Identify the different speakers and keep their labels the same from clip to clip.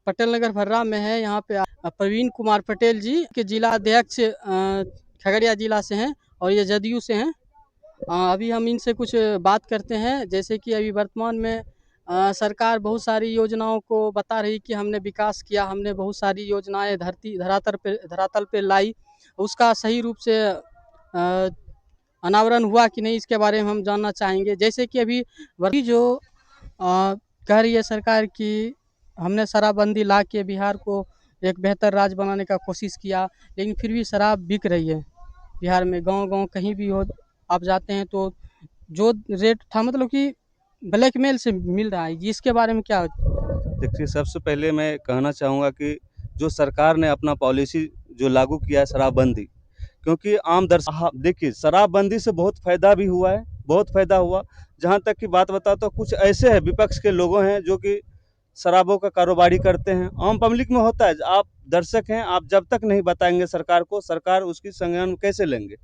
Speaker 1: पटेल नगर भर्रा में है। यहाँ पे प्रवीण कुमार पटेल जी के जिला अध्यक्ष खगड़िया जिला से हैं और ये जदयू से हैं। अभी हम इनसे कुछ बात करते हैं। जैसे कि अभी वर्तमान में सरकार बहुत सारी योजनाओं को बता रही कि हमने विकास किया, हमने बहुत सारी योजनाएं धरातल पे लाई। उसका सही रूप से अनावरण हुआ कि नहीं, इसके बारे में हम जानना चाहेंगे। जैसे कि अभी जो कह रही है सरकार कि हमने शराबबंदी ला के बिहार को एक बेहतर राज्य बनाने का कोशिश किया, लेकिन फिर भी शराब बिक रही है बिहार में। गांव-गांव कहीं भी हो आप जाते हैं तो जो रेट था, मतलब कि ब्लैकमेल से मिल रहा है। इसके बारे में क्या?
Speaker 2: देखिए, सबसे पहले मैं कहना चाहूँगा कि जो सरकार ने अपना पॉलिसी जो लागू किया है शराबबंदी, क्योंकि देखिए शराबबंदी से बहुत फ़ायदा भी हुआ है, बहुत फ़ायदा हुआ। जहाँ तक की बात बताऊँ तो कुछ ऐसे हैं विपक्ष के लोगों हैं जो कि शराबों का कारोबारी करते हैं। आम पब्लिक में होता है, आप दर्शक हैं, आप जब तक नहीं बताएंगे सरकार को, सरकार उसकी संज्ञान कैसे लेंगे?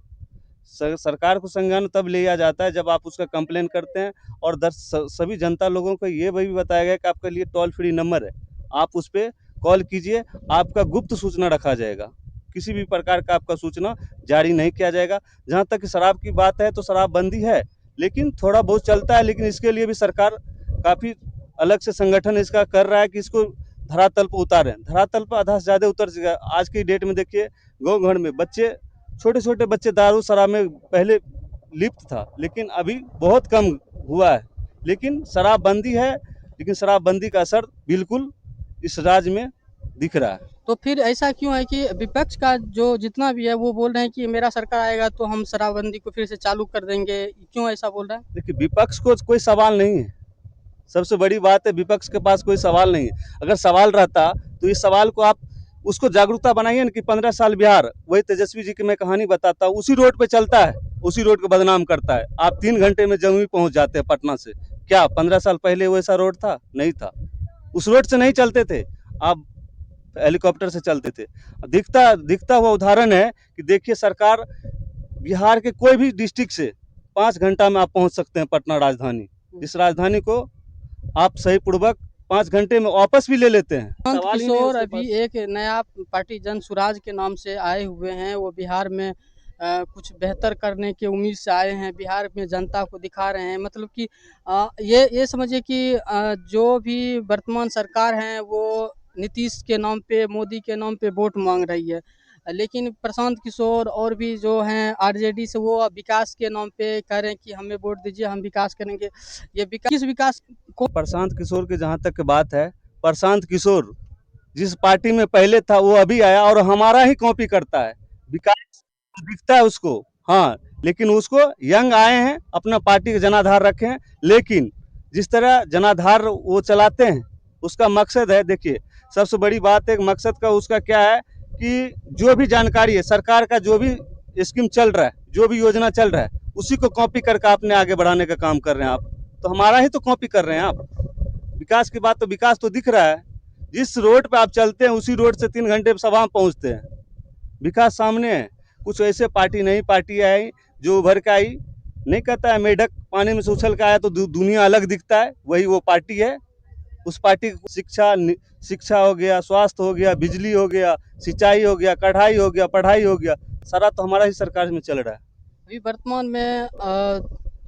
Speaker 2: सरकार को संज्ञान तब लिया जाता है जब आप उसका कंप्लेन करते हैं। और सभी जनता लोगों को ये भी बताया गया कि आपके लिए टोल फ्री नंबर है, आप उस पर कॉल कीजिए, आपका गुप्त सूचना रखा जाएगा, किसी भी प्रकार का आपका सूचना जारी नहीं किया जाएगा। जहाँ तक शराब की बात है तो शराबबंदी है, लेकिन थोड़ा बहुत चलता है, लेकिन इसके लिए भी सरकार काफ़ी अलग से संगठन इसका कर रहा है कि इसको धरातल पर उतारें। धरातल पर आधा से ज़्यादा उतर चुका है। आज की डेट में देखिए गाँव घर में बच्चे, छोटे छोटे बच्चे दारू शराब में पहले लिप्त था, लेकिन अभी बहुत कम हुआ है। लेकिन शराबबंदी है, लेकिन शराबबंदी का असर बिल्कुल इस राज्य में दिख रहा है।
Speaker 1: तो फिर ऐसा क्यों है कि विपक्ष का जो जितना भी है वो बोल रहे हैं कि मेरा सरकार आएगा तो हम शराबबंदी को फिर से चालू कर देंगे? क्यों ऐसा बोल रहा है?
Speaker 2: देखिए, विपक्ष को कोई सवाल नहीं है। सबसे बड़ी बात है, विपक्ष के पास कोई सवाल नहीं है। अगर सवाल रहता तो इस सवाल को आप उसको जागरूकता बनाइए ना कि 15 साल बिहार, वही तेजस्वी जी की मैं कहानी बताता हूँ, उसी रोड पे चलता है, उसी रोड को बदनाम करता है। आप 3 घंटे में जमुई पहुंच जाते हैं पटना से। क्या 15 साल पहले वैसा रोड था? नहीं था। उस रोड से नहीं चलते थे, आप हेलीकॉप्टर से चलते थे। दिखता दिखता हुआ उदाहरण है कि देखिए सरकार बिहार के कोई भी डिस्ट्रिक्ट से 5 घंटा में आप पहुंच सकते हैं पटना राजधानी। इस राजधानी को आप सही पूर्वक 5 घंटे में वापस भी ले लेते हैं।
Speaker 1: प्रशांत
Speaker 2: सवाल ही नहीं
Speaker 1: किशोर
Speaker 2: उसके
Speaker 1: अभी
Speaker 2: पास।
Speaker 1: एक नया पार्टी जन सुराज के नाम से आए हुए हैं। वो बिहार में कुछ बेहतर करने की उम्मीद से आए हैं, बिहार में जनता को दिखा रहे हैं। मतलब कि ये समझिए कि जो भी वर्तमान सरकार है वो नीतीश के नाम पे, मोदी के नाम पे वोट मांग रही है। लेकिन प्रशांत किशोर और भी जो हैं आरजेडी से, वो विकास के नाम पे कह रहे हैं कि हमें वोट दीजिए, हम विकास करेंगे। ये विकास, किस विकास को?
Speaker 2: प्रशांत किशोर की जहाँ तक बात है, प्रशांत किशोर जिस पार्टी में पहले था वो अभी आया और हमारा ही कॉपी करता है। विकास दिखता है उसको, हाँ, लेकिन उसको यंग आए हैं, अपना पार्टी का जनाधार रखे हैं, लेकिन जिस तरह जनाधार वो चलाते हैं उसका मकसद है, देखिए सबसे बड़ी बात है मकसद का उसका क्या है कि जो भी जानकारी है सरकार का, जो भी स्कीम चल रहा है, जो भी योजना चल रहा है, उसी को कॉपी करके अपने आगे बढ़ाने का काम कर रहे हैं आप। तो हमारा ही तो कॉपी कर रहे हैं आप। विकास की बात तो विकास तो दिख रहा है, जिस रोड पे आप चलते हैं उसी रोड से 3 घंटे सभा में पहुंचते हैं। विकास सामने है। कुछ ऐसे पार्टी नई पार्टी आई जो उभर के आई, नहीं कहता है मेढक पानी में से उछल के आया तो दुनिया अलग दिखता है, वही वो पार्टी है। उस पार्टी को शिक्षा हो गया, स्वास्थ्य हो गया, बिजली हो गया, सिंचाई हो गया, कढ़ाई हो गया, पढ़ाई हो गया, सारा तो हमारा ही सरकार में चल रहा है।
Speaker 1: अभी वर्तमान में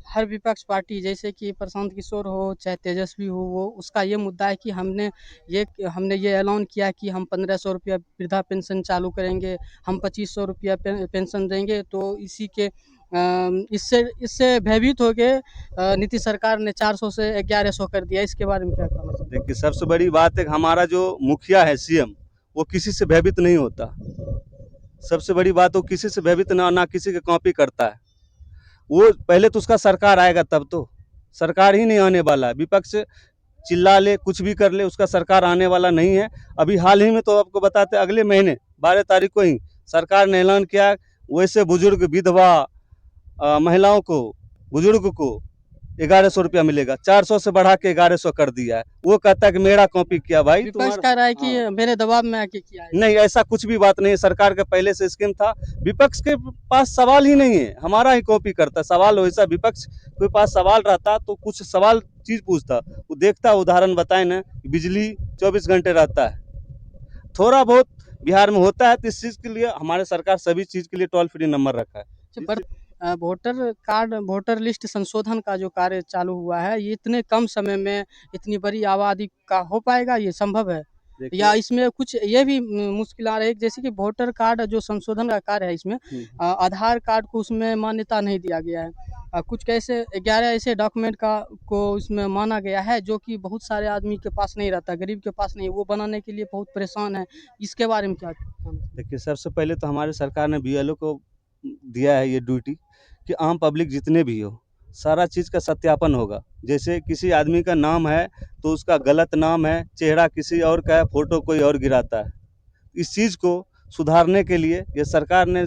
Speaker 1: हर विपक्ष पार्टी, जैसे कि प्रशांत किशोर हो चाहे तेजस्वी हो, वो उसका ये मुद्दा है कि हमने ये ऐलान किया कि हम 1500 रुपया वृद्धा पेंशन चालू करेंगे, हम 2500 रुपया पेंशन देंगे। तो इसी के इससे इससे भयभीत होके नीतीश सरकार ने 400 से 1100 कर दिया। इसके बारे में क्या कहना चाहते हैं?
Speaker 2: देखिए सबसे बड़ी बात है कि हमारा जो मुखिया है सीएम, वो किसी से भयभीत नहीं होता। सबसे बड़ी बात, वो किसी से भयभीत ना किसी की कॉपी करता है। वो पहले तो उसका सरकार आएगा तब तो, सरकार ही नहीं आने वाला है। विपक्ष चिल्ला ले कुछ भी कर ले, उसका सरकार आने वाला नहीं है। अभी हाल ही में तो आपको बताते अगले महीने 12 तारीख को ही सरकार ने ऐलान किया, वैसे बुजुर्ग, विधवा, महिलाओं को, बुजुर्ग को 1100 रुपया मिलेगा, 400 से बढ़ा के 1100 कर दिया है। वो कहता है कि मेरा कॉपी किया भाई
Speaker 1: विपक्ष
Speaker 2: तुम्हारा।
Speaker 1: कह रहा है कि
Speaker 2: हाँ।
Speaker 1: मेरे दबाव में आके किया है।
Speaker 2: नहीं, ऐसा कुछ भी बात नहीं है। सरकार का पहले से स्कीम था। विपक्ष के पास सवाल ही नहीं है, हमारा ही कॉपी करता सवाल। वैसा विपक्ष के पास सवाल रहता तो कुछ सवाल चीज पूछता, वो देखता। उदाहरण बताए ना, बिजली 24 घंटे रहता है, थोड़ा बहुत बिहार में होता है। तो इस चीज के लिए हमारे सरकार सभी चीज के लिए टोल फ्री नंबर रखा है।
Speaker 1: वोटर कार्ड वोटर लिस्ट संशोधन का जो कार्य चालू हुआ है, ये इतने कम समय में इतनी बड़ी आबादी का हो पाएगा, ये संभव है? या इसमें कुछ ये भी मुश्किल आ रही है, जैसे कि वोटर कार्ड जो संशोधन का कार्य है, इसमें आधार कार्ड को उसमें मान्यता नहीं दिया गया है। कुछ कैसे 11 ऐसे डॉक्यूमेंट का को इसमें माना गया है जो कि बहुत सारे आदमी के पास नहीं रहता, गरीब के पास नहीं, वो बनाने के लिए बहुत परेशान है। इसके बारे में क्या कहना है?
Speaker 2: देखिए, सबसे पहले तो हमारे सरकार ने बीएलओ को दिया है ये ड्यूटी कि आम पब्लिक जितने भी हो, सारा चीज़ का सत्यापन होगा। जैसे किसी आदमी का नाम है तो उसका गलत नाम है, चेहरा किसी और का है, फोटो कोई और गिराता है। इस चीज़ को सुधारने के लिए ये सरकार ने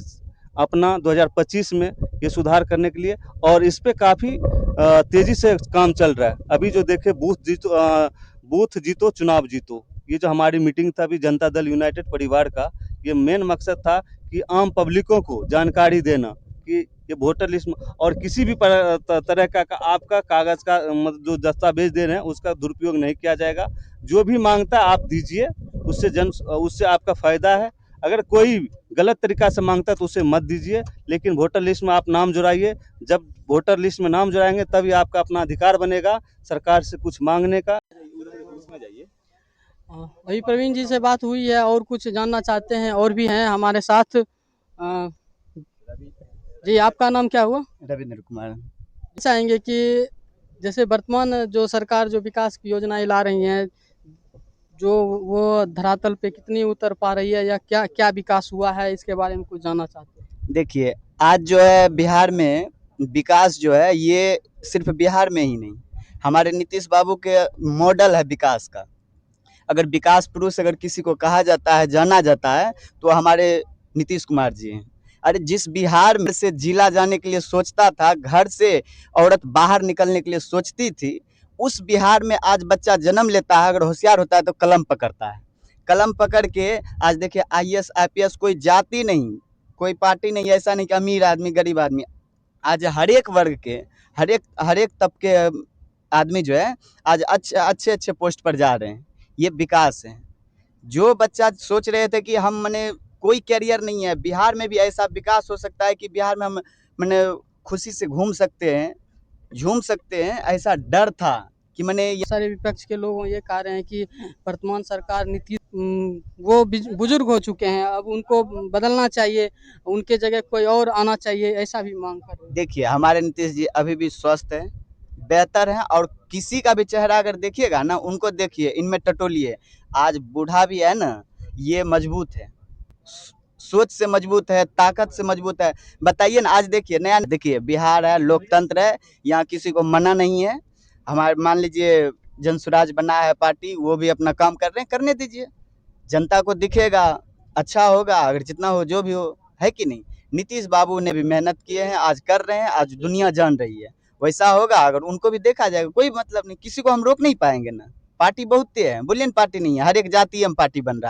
Speaker 2: अपना 2025 में ये सुधार करने के लिए, और इस पे काफ़ी तेज़ी से काम चल रहा है। अभी जो देखे बूथ जीतो चुनाव जीतो, ये जो हमारी मीटिंग था अभी जनता दल यूनाइटेड परिवार का, ये मेन मकसद था कि आम पब्लिकों को जानकारी देना कि ये वोटर लिस्ट में और किसी भी तरह का आपका कागज़ का मतलब जो दस्तावेज दे रहे हैं उसका दुरुपयोग नहीं किया जाएगा। जो भी मांगता है आप दीजिए, उससे आपका फ़ायदा है। अगर कोई गलत तरीका से मांगता है तो उसे मत दीजिए, लेकिन वोटर लिस्ट में आप नाम जुड़ाइए। जब वोटर लिस्ट में नाम जुड़ाएंगे तभी आपका अपना अधिकार बनेगा सरकार से कुछ मांगने का।
Speaker 1: वही प्रवीण जी से बात हुई है, और कुछ जानना चाहते हैं, और भी हैं हमारे साथ। जी, आपका नाम क्या हुआ?
Speaker 3: रविंद्र कुमार।
Speaker 1: चाहेंगे कि जैसे वर्तमान जो सरकार जो विकास की योजनाएं ला रही हैं, जो वो धरातल पे कितनी उतर पा रही है, या क्या क्या विकास हुआ है, इसके बारे में कुछ जानना चाहते हैं।
Speaker 3: देखिए, आज जो है बिहार में विकास जो है ये सिर्फ बिहार में ही नहीं, हमारे नीतीश बाबू के मॉडल है विकास का। अगर विकास पुरुष अगर किसी को कहा जाता है, जाना जाता है, तो हमारे नीतीश कुमार जी हैं। अरे जिस बिहार में से जिला जाने के लिए सोचता था, घर से औरत बाहर निकलने के लिए सोचती थी, उस बिहार में आज बच्चा जन्म लेता है, अगर होशियार होता है तो कलम पकड़ता है। कलम पकड़ के आज देखिए आईएएस आईपीएस कोई जाति नहीं, कोई पार्टी नहीं, ऐसा नहीं कि अमीर आदमी गरीब आदमी, आज हर एक वर्ग के हर एक तबके आदमी जो है आज अच्छे अच्छे पोस्ट पर जा रहे हैं। ये विकास है। जो बच्चा सोच रहे थे कि हम मने कोई कैरियर नहीं है, बिहार में भी ऐसा विकास हो सकता है कि बिहार में हम मने खुशी से घूम सकते हैं, झूम सकते हैं, ऐसा डर था कि मैंने ये
Speaker 1: सारे विपक्ष के लोग ये कह रहे हैं कि वर्तमान सरकार नीतीश वो बुजुर्ग हो चुके हैं, अब उनको बदलना चाहिए, उनके जगह कोई और आना चाहिए, ऐसा भी मांग कर रहे हैं।
Speaker 3: देखिए हमारे नीतीश जी अभी भी स्वस्थ हैं, बेहतर हैं, और किसी का भी चेहरा अगर देखिएगा ना, उनको देखिए, इनमें टटोलिए। आज बूढ़ा भी है ना, ये मजबूत है, सोच से मजबूत है, ताकत से मजबूत है। बताइए ना, आज देखिए नया, देखिए बिहार है, लोकतंत्र है, यहाँ किसी को मना नहीं है। हमारे मान लीजिए जनसुराज बना है पार्टी, वो भी अपना काम कर रहे हैं, करने दीजिए। जनता को दिखेगा, अच्छा होगा, अगर जितना हो जो भी हो, है कि नहीं। नीतीश बाबू ने भी मेहनत किए हैं, आज कर रहे हैं, आज दुनिया जान रही है। वैसा होगा अगर उनको भी देखा जाएगा, कोई मतलब नहीं, किसी को हम रोक नहीं पाएंगे ना। पार्टी बहुत है, बुलियन पार्टी नहीं है, हर एक जाति में पार्टी बन रहा है।